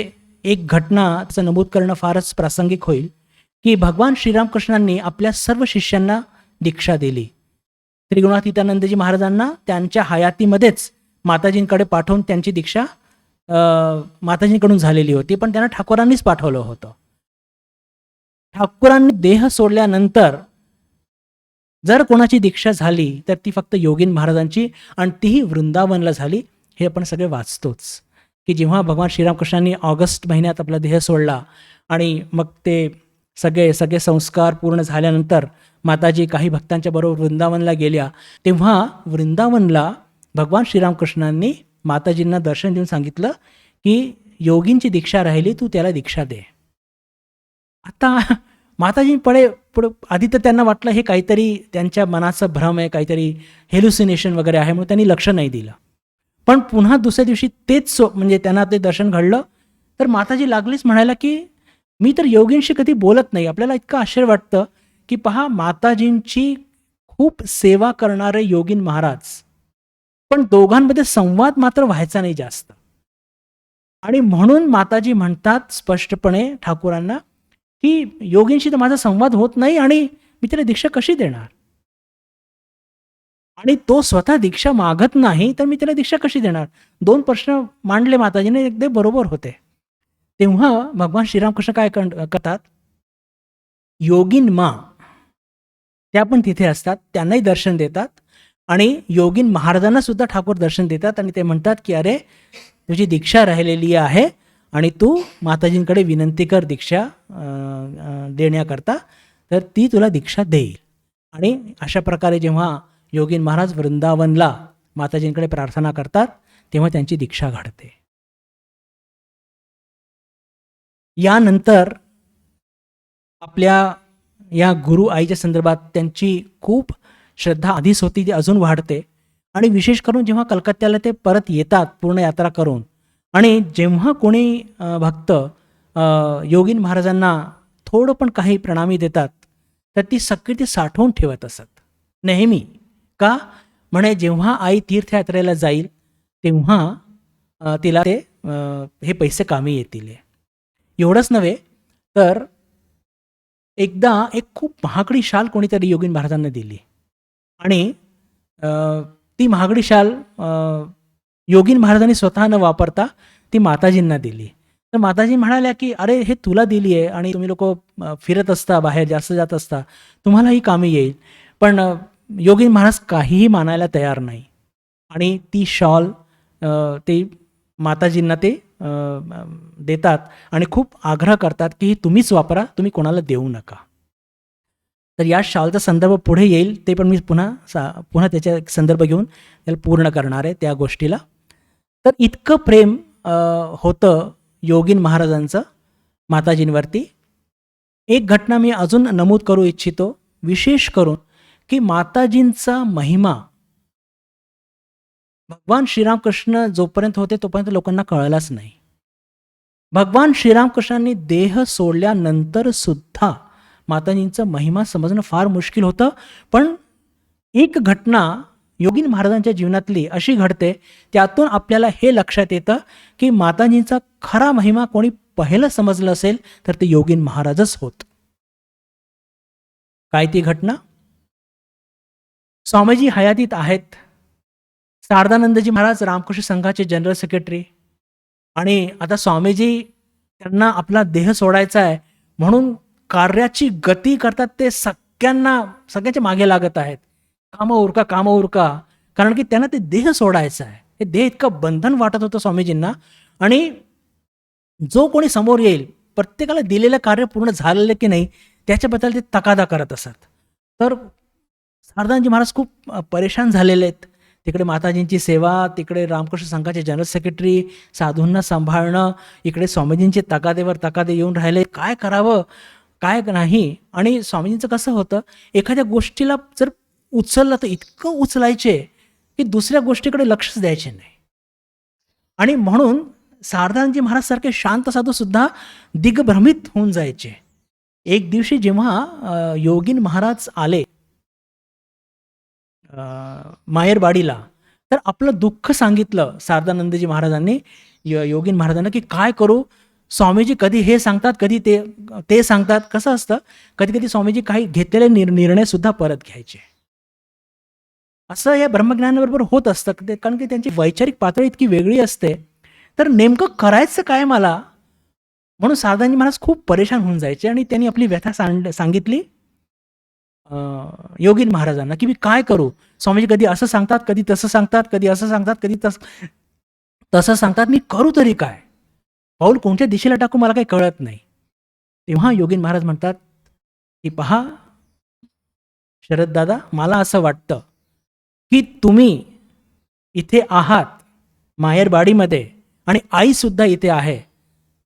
Speaker 1: एक घटना त्याचं नमूद करणं फारच प्रासंगिक होईल की भगवान श्रीरामकृष्णांनी आपल्या सर्व शिष्यांना दीक्षा दिली. त्रिगुणातीतानंदजी महाराजांना त्यांच्या हयातीमध्येच माताजींकडे पाठवून त्यांची दीक्षा माताजींकडून झालेली होती, पण त्यांना ठाकूरांनीच पाठवलं होतं. ठाकूरांनी देह सोडल्यानंतर जर कोणाची दीक्षा झाली तर ती फक्त योगीन महाराजांची, आणि तीही वृंदावनला झाली. हे आपण सगळे वाचतोच की जेव्हा भगवान श्रीरामकृष्णांनी ऑगस्ट महिन्यात आपला देह सोडला आणि मग ते सगळे संस्कार पूर्ण झाल्यानंतर माताजी काही भक्तांच्या बरोबर वृंदावनला गेल्या, तेव्हा वृंदावनला भगवान श्रीरामकृष्णांनी माताजींना दर्शन देऊन सांगितलं की योगींची दीक्षा राहिली, तू त्याला दीक्षा दे. आता माताजी पुढे आधी तर त्यांना वाटलं हे काहीतरी त्यांच्या मनाचा भ्रम आहे, काहीतरी हेल्युसिनेशन वगैरे आहे, म्हणून त्यांनी लक्ष नाही दिलं. पण पुन्हा दुसऱ्या दिवशी तेच म्हणजे त्यांना ते दर्शन घडलं, तर माताजी लागलीच म्हणायला की मी तर योगींशी कधी बोलत नाही. आपल्याला इतकं आश्चर्य वाटतं की पहा, माताजींची खूप सेवा करणारे योगीन महाराज, पण दोघांमध्ये संवाद मात्र व्हायचा नाही जास्त. आणि म्हणून माताजी म्हणतात स्पष्टपणे ठाकूरांना की योगींशी तर माझा संवाद होत नाही आणि मी त्याला दीक्षा कशी देणार, आणि तो स्वतः दीक्षा मागत नाही तर मी त्याला दीक्षा कशी देणार. दोन प्रश्न मांडले माताजीने, अगदी बरोबर होते. तेव्हा भगवान श्रीरामकृष्ण काय करतात, योगीन मा त्या पण तिथे असतात, त्यांनाही दर्शन देतात आणि योगीन महाराजांना सुद्धा ठाकूर दर्शन देतात आणि ते म्हणतात की अरे तुझी दीक्षा राहिलेली आहे आणि तू माताजींकडे विनंती कर दीक्षा देण्याकरता, तर ती तुला दीक्षा देईल. आणि अशा प्रकारे जेव्हा योगीन महाराज वृंदावनला माताजींकडे प्रार्थना करतात तेव्हा त्यांची दीक्षा घडते. यानंतर आपल्या या गुरु आईच्या संदर्भात त्यांची खूप श्रद्धा आधीच होती, ती अजून वाढते. आणि विशेष करून जेव्हा कलकत्त्याला ते परत येतात पूर्ण यात्रा करून, आणि जेव्हा कोणी भक्त योगीन महाराजांना थोडं पण काही प्रणामी देतात तर ती सगळी ती साठवून ठेवत असत नेहमी. का म्हणे जेव्हा आई तीर्थयात्रेला जाईल तेव्हा तिला ते हे पैसे कामी येतील. एवढंच नव्हे तर एकदा एक खूप महागडी शाल कोणीतरी योगीन महाराजांना दिली आणि ती महागडी शाल योगीन महाराजांनी स्वतः न वापरता ती माताजींना दिली. तर माताजी म्हणाल्या की अरे हे तुला दिली आहे आणि तुम्ही लोक फिरत असता, बाहेर जास्त जात असता, तुम्हालाही कामी येईल. पण योगीन महाराज काहीही मानायला तयार नाही आणि ती शॉल ते माताजींना ते देतात आणि खूप आग्रह करतात की ही तुम्हीच वापरा, तुम्ही कोणाला देऊ नका. तर या शॉलचा संदर्भ पुढे येईल, ते पण मी पुन्हा त्याचा संदर्भ घेऊन त्याला पूर्ण करणार आहे त्या गोष्टीला. तर इतकं प्रेम होतं योगीन महाराजांचं माताजींवरती. एक घटना मी अजून नमूद करू इच्छितो, विशेष करून की माताजींचा महिमा भगवान श्रीरामकृष्ण जोपर्यंत होते तोपर्यंत लोकांना कळलाच नाही. भगवान श्रीरामकृष्णांनी देह सोडल्यानंतर सुद्धा माताजींचा महिमा समजणं फार मुश्किल होतं. पण एक घटना योगीन महाराजांच्या जीवनातली अशी घडते, त्यातून आपल्याला हे लक्षात येतं की माताजींचा खरा महिमा कोणी पहिलं समजलं असेल तर ते योगीन महाराजच होत. काय ती घटना? स्वामीजी हयातीत आहेत, शारदानंदजी महाराज रामकृष्ण संघाचे जनरल सेक्रेटरी, आणि आता स्वामीजी त्यांना आपला देह सोडायचा आहे म्हणून कार्याची गती करतात. ते सगळ्यांच्या मागे लागत आहेत, कामं उरका, कारण की त्यांना ते देह सोडायचं आहे. हे देह इतकं बंधन वाटत होतं स्वामीजींना, आणि जो कोणी समोर येईल प्रत्येकाला दिलेलं कार्य पूर्ण झालेलं की नाही त्याच्याबद्दल ते तकादा करत असत. तर शारदानंदजी महाराज खूप परेशान झालेले आहेत. तिकडे माताजींची सेवा, तिकडे रामकृष्ण संघाचे जनरल सेक्रेटरी, साधूंना सांभाळणं, इकडे स्वामीजींचे तकादेवर तकादे येऊन राहिले, काय करावं काय नाही. आणि स्वामीजींचं कसं होतं, एखाद्या गोष्टीला जर उचललं तर इतकं उचलायचे की दुसऱ्या गोष्टीकडे लक्षच द्यायचे नाही. आणि म्हणून शारदानंदजी महाराज सारखे शांत साधू सुद्धा दिग्भ्रमित होऊन जायचे. एक दिवशी जेव्हा योगीन महाराज आले माहेरवाडीला, तर आपलं दुःख सांगितलं शारदानंदजी महाराजांनी योगीन महाराजांना, की काय करू, स्वामीजी कधी हे सांगतात, कधी ते सांगतात. कसं असतं, कधी कधी स्वामीजी काही घेतलेले निर्णय सुद्धा परत घ्यायचे. असं या ब्रह्मज्ञानाबरोबर होत असतं, कारण की त्यांची वैचारिक पातळी इतकी वेगळी असते. तर नेमकं करायचं काय मला, म्हणून शारदाजी महाराज खूप परेशान होऊन जायचे आणि त्यांनी आपली व्यथा सांगितली योगीन महाराजांना, की मी काय करू, स्वामीजी कधी असं सांगतात, कधी तसं सांगतात, कधी असं सांगतात, कधी तसं सांगतात, मी करू तरी काय, पाऊल कोणत्या दिशेला टाकू मला काही कळत नाही. तेव्हा योगीन महाराज म्हणतात की पहा शरद दादा, मला असं वाटतं की तुम्ही इथे आहात माहेरवाडीमध्ये आणि आई सुद्धा इथे आहे.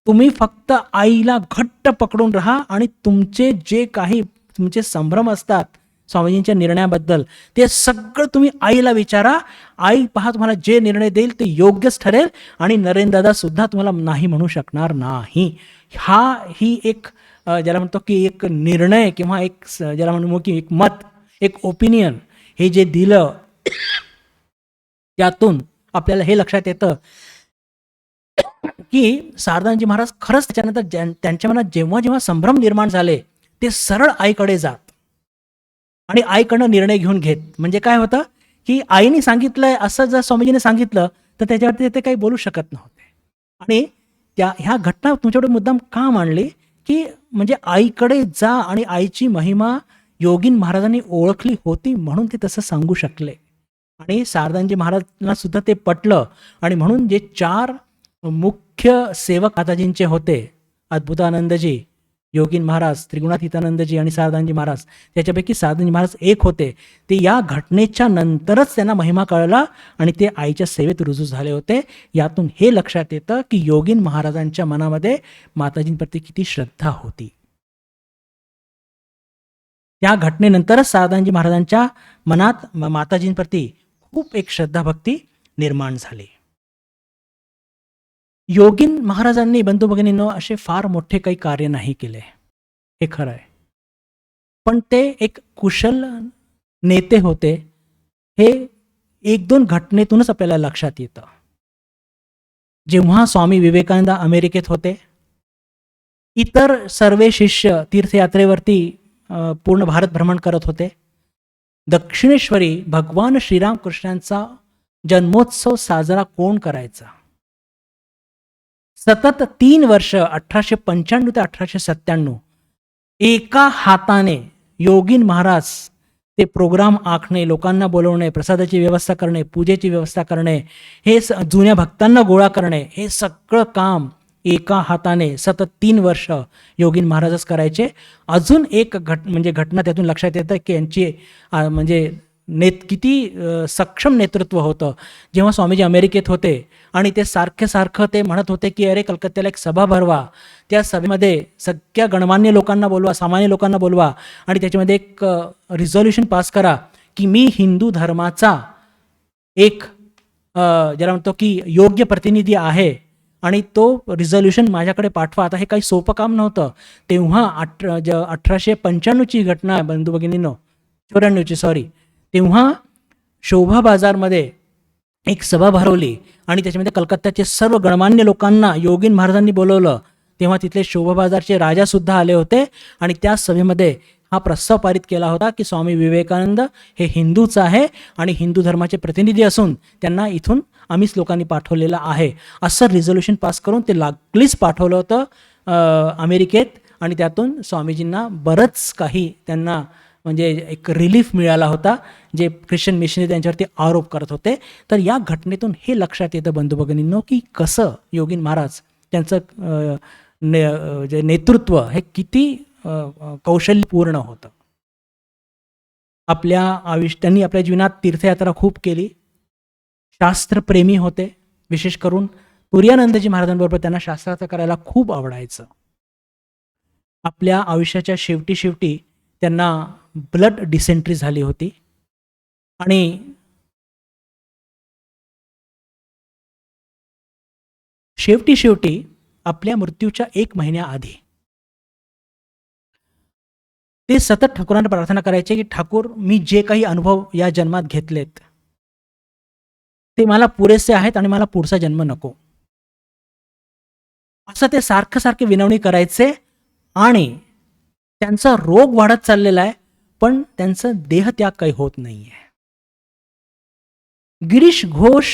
Speaker 1: तुम्ही फक्त आईला घट्ट पकडून राहा आणि तुमचे जे काही तुमचे संभ्रम असतात स्वामीजींच्या निर्णयाबद्दल, ते सगळं तुम्ही आईला विचारा. आई पहा तुम्हाला जे निर्णय देईल ते योग्यच ठरेल आणि नरेंद्र दादा सुद्धा तुम्हाला नाही म्हणू शकणार नाही. ही एक ज्याला म्हणतो की एक निर्णय किंवा एक ज्याला म्हणतो की एक मत, एक ओपिनियन, हे जे दिलं त्यातून आपल्याला हे लक्षात येतं की शारदाजी महाराज खरंच त्याच्यानंतर त्यांच्या मनात जेव्हा जेव्हा संभ्रम निर्माण झाले, ते सरळ आईकडे जात आणि आईकडनं निर्णय घेऊन घेत. म्हणजे काय होतं की आईने सांगितलंय असं जर स्वामीजीने सांगितलं तर त्याच्यावरती ते काही बोलू शकत नव्हते. आणि ह्या घटना तुमच्याकडे मुद्दाम का मांडली, की म्हणजे आईकडे जा आणि आईची महिमा योगीन महाराजांनी ओळखली होती म्हणून ते तसं सांगू शकले. आणि शारदाजी महाराजांना सुद्धा ते पटलं आणि म्हणून जे 4 मुख्य सेवक माताजींचे होते, अद्भुतानंदजी, योगीन महाराज, त्रिगुणातीतानंदजी आणि शारदाजी महाराज, त्याच्यापैकी शारदाजी महाराज एक होते. ते या घटनेच्या नंतरच त्यांना महिमा कळला आणि ते आईच्या सेवेत रुजू झाले होते. यातून हे लक्षात येतं की योगीन महाराजांच्या मनामध्ये माताजींप्रती किती श्रद्धा होती. त्या घटनेनंतरच शारदाजी महाराजांच्या मनात माताजींप्रती खूप एक श्रद्धा भक्ती निर्माण झाली. योगीन महाराजांनी बंधू भगिनींनो असे फार मोठे काही कार्य नाही केले, हे खरं आहे. पण ते एक कुशल नेते होते, हे 1-2 घटनेतूनच आपल्याला लक्षात येतं. जेव्हा स्वामी विवेकानंद अमेरिकेत होते, इतर सर्व शिष्य तीर्थयात्रेवरती पूर्ण भारत भ्रमण करत होते. दक्षिणेश्वरी भगवान श्रीरामकृष्णांचा जन्मोत्सव साजरा कोण करायचा? सतत 3 वर्ष 1895 ते 1897 एका हाताने योगीन महाराज ते प्रोग्राम आखणे, लोकांना बोलवणे, प्रसादाची व्यवस्था करणे, पूजेची व्यवस्था करणे, हे जुन्या भक्तांना गोळा करणे, हे सगळं काम एका हाताने सतत 3 वर्ष योगीन महाराजच करायचे. अजून एक घटना त्यातून लक्षात येतं की यांची म्हणजे किती सक्षम नेतृत्व होतं. जेव्हा स्वामीजी अमेरिकेत होते आणि ते सारखं ते म्हणत होते की अरे कलकत्त्याला एक सभा भरवा, त्या सभेमध्ये सगळ्या गणमान्य लोकांना बोलवा, सामान्य लोकांना बोलवा आणि त्याच्यामध्ये एक रिझोल्युशन पास करा की मी हिंदू धर्माचा एक ज्याला म्हणतो की योग्य प्रतिनिधी आहे आणि तो रिझोल्युशन माझ्याकडे पाठवा. आता हे काही सोपं काम नव्हतं. तेव्हा 1895ची घटना आहे बंधू भगिनींनो, 94ची सॉरी. तेव्हा शोभा बाजारमध्ये एक सभा भरवली आणि त्याच्यामध्ये कलकत्त्याचे सर्व गणमान्य लोकांना योगीन महाराजांनी बोलवलं. तेव्हा तिथले शोभा बाजारचे राजासुद्धा आले होते आणि त्या सभेमध्ये हा प्रस्ताव पारित केला होता की स्वामी विवेकानंद हे हिंदूच आहे आणि हिंदू धर्माचे प्रतिनिधी असून त्यांना इथून आम्हीच लोकांनी पाठवलेलं आहे, असं रिझोल्युशन पास करून ते लागलीच पाठवलं होतं अमेरिकेत. आणि त्यातून स्वामीजींना बरंच काही त्यांना म्हणजे एक रिलीफ मिळाला होता, जे ख्रिश्चन मिशनरी त्यांच्यावरती आरोप करत होते. तर या घटनेतून हे लक्षात येतं बंधू भगिनींनो की कसं योगीन महाराज त्यांचं जे नेतृत्व हे किती कौशल्यपूर्ण होतं. त्यांनी आपल्या जीवनात तीर्थयात्रा खूप केली. शास्त्रप्रेमी होते. विशेष करून तुर्यानंदजी महाराजांबरोबर त्यांना शास्त्रार्थ करायला खूप आवडायचं. आपल्या आयुष्याच्या शेवटी त्यांना ब्लड डिसेंट्री झाली होती आणि शेवटी आपल्या मृत्यूच्या 1 महिन्याआधी ते सतत ठाकूरांना प्रार्थना करायचे की ठाकूर, मी जे काही अनुभव या जन्मात घेतलेत ते मला पुरेसे आहेत आणि मला पुढचा जन्म नको. असं ते सारखं सारखे विनवणी करायचे आणि त्यांचा रोग वाढत चाललेला आहे, पण त्यांचा देहत्याग काही होत नाहीये. गिरीश घोष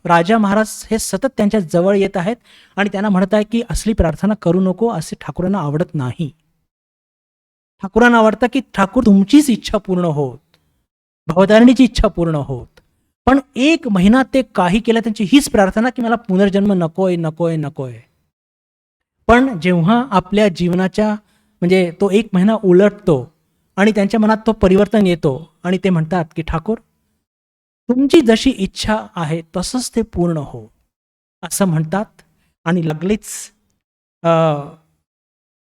Speaker 1: राजा महाराज हे सतत त्यांच्या जवळ येत आहेत आणि त्यांना म्हणत आहे की असली प्रार्थना करू नको, असे ठाकूरांना आवडत नाही. ठाकूरांना आवडतं की ठाकूर तुमचीच इच्छा पूर्ण होत, भवतारिणीची इच्छा पूर्ण होत. पण 1 महिना ते काही केलं, त्यांची हीच प्रार्थना की मला पुनर्जन्म नकोय नकोय नकोय. पण जेव्हा आपल्या जीवनाच्या म्हणजे तो 1 महिना उलटतो आणि त्यांच्या मनात तो परिवर्तन येतो आणि ते म्हणतात की ठाकूर, तुमची जशी इच्छा आहे तसंच ते पूर्ण हो, असं म्हणतात. आणि लागलीच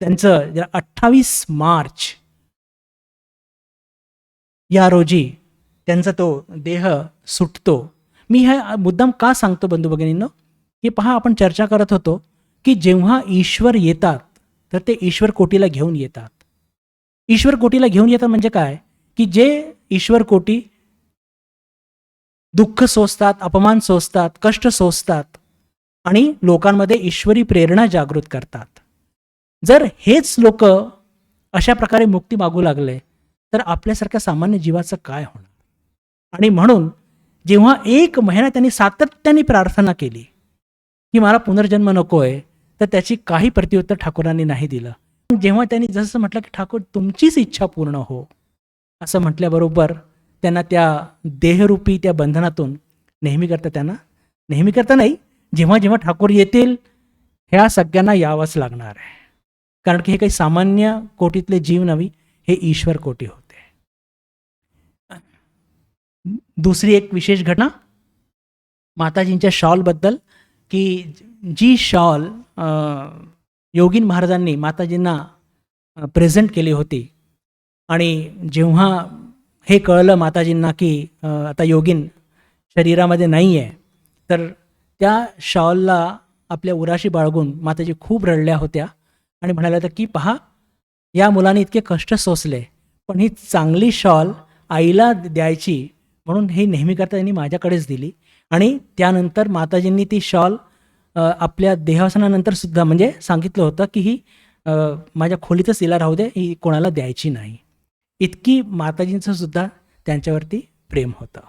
Speaker 1: त्यांचं 28 मार्च या रोजी त्यांचा तो देह सुटतो. मी हा मुद्दाम का सांगतो बंधू भगिनींनो, की पहा, आपण चर्चा करत होतो की जेव्हा ईश्वर येतात तर ते ईश्वर कोटीला घेऊन येतात. ईश्वर कोटीला घेऊन येतात म्हणजे काय, की जे ईश्वर कोटी दुःख सोसतात, अपमान सोसतात, कष्ट सोसतात आणि लोकांमध्ये ईश्वरी प्रेरणा जागृत करतात. जर हेच लोक अशा प्रकारे मुक्ती मागू लागले तर आपल्यासारख्या सामान्य जीवाचं काय होणार. आणि म्हणून जेव्हा 1 महिना त्यांनी सातत्याने प्रार्थना केली की मला पुनर्जन्म नकोय, तर त्याची काही प्रत्युत्तर ठाकूरांनी नाही दिलं. जेव्हा त्यांनी जसं म्हटलं की ठाकूर तुमचीच इच्छा पूर्ण हो, असं म्हटल्याबरोबर त्यांना त्या देहरूपी त्या बंधनातून नेहमी करता नाही, जेव्हा जेव्हा ठाकूर येतील ह्या सगळ्यांना यावंच लागणार आहे. कारण की हे काही सामान्य कोटीतले जीव नव्हे, हे ईश्वर कोटी होते. दुसरी एक विशेष घटना माताजींच्या शॉलबद्दल, की जी शॉल योगीन महाराजांनी माताजींना प्रेझेंट केली होती आणि जेव्हा हे कळलं माताजींना की आता योगीन शरीरामध्ये नाही आहे, तर त्या शॉलला आपल्या उराशी बाळगून माताजी खूप रडल्या होत्या आणि म्हणाल्या होत्या की पहा, या मुलाने इतके कष्ट सोसले, पण ही चांगली शॉल आईला द्यायची म्हणून हे नेहमी करता त्यांनी माझ्याकडेच दिली. आणि त्यानंतर माताजींनी ती शॉल आपल्या देहावसानानंतर सुद्धा म्हणजे सांगितलं होतं की ही माझ्या खोलीतच तिला राहू दे, ही कोणाला द्यायची नाही. इतकी माताजींचं सुद्धा त्यांच्यावरती प्रेम होतं.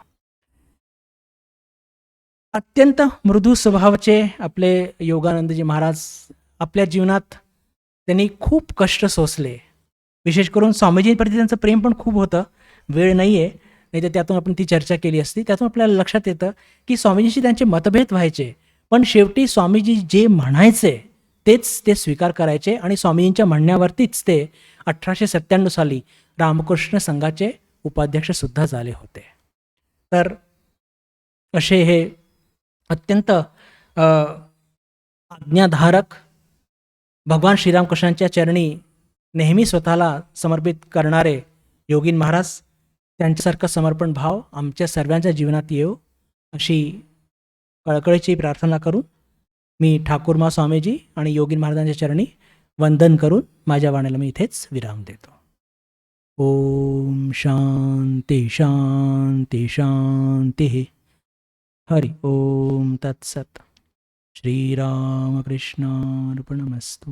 Speaker 1: अत्यंत मृदू स्वभावाचे आपले योगानंदजी महाराज, आपल्या जीवनात त्यांनी खूप कष्ट सोसले. विशेष करून स्वामीजींप्रती त्यांचं प्रेम पण खूप होतं. वेळ नाही आहे, नाही तर त्यातून आपण ती चर्चा केली असती. त्यातून आपल्याला लक्षात येतं की स्वामीजींशी त्यांचे मतभेद व्हायचे, पण शेवटी स्वामीजी जे म्हणायचे तेच ते स्वीकार करायचे आणि स्वामीजींच्या म्हणण्यावरतीच ते 1897 साली रामकृष्ण संघाचे उपाध्यक्षसुद्धा झाले होते. तर असे हे अत्यंत आज्ञाधारक भगवान श्रीरामकृष्णांच्या चरणी नेहमी स्वतःला समर्पित करणारे योगीन महाराज, त्यांच्यासारखं समर्पण भाव आमच्या सर्वांच्या जीवनात येऊ अशी कळकळीची प्रार्थना करून मी ठाकूरमा स्वामीजी आणि योगीन महाराजांच्या चरणी वंदन करून माझ्या वाण्याला मी इथेच विराम देतो. ओम शांती शांती शांती. हरि ओम तत्सत. श्रीरामकृष्णार्पणमस्तु.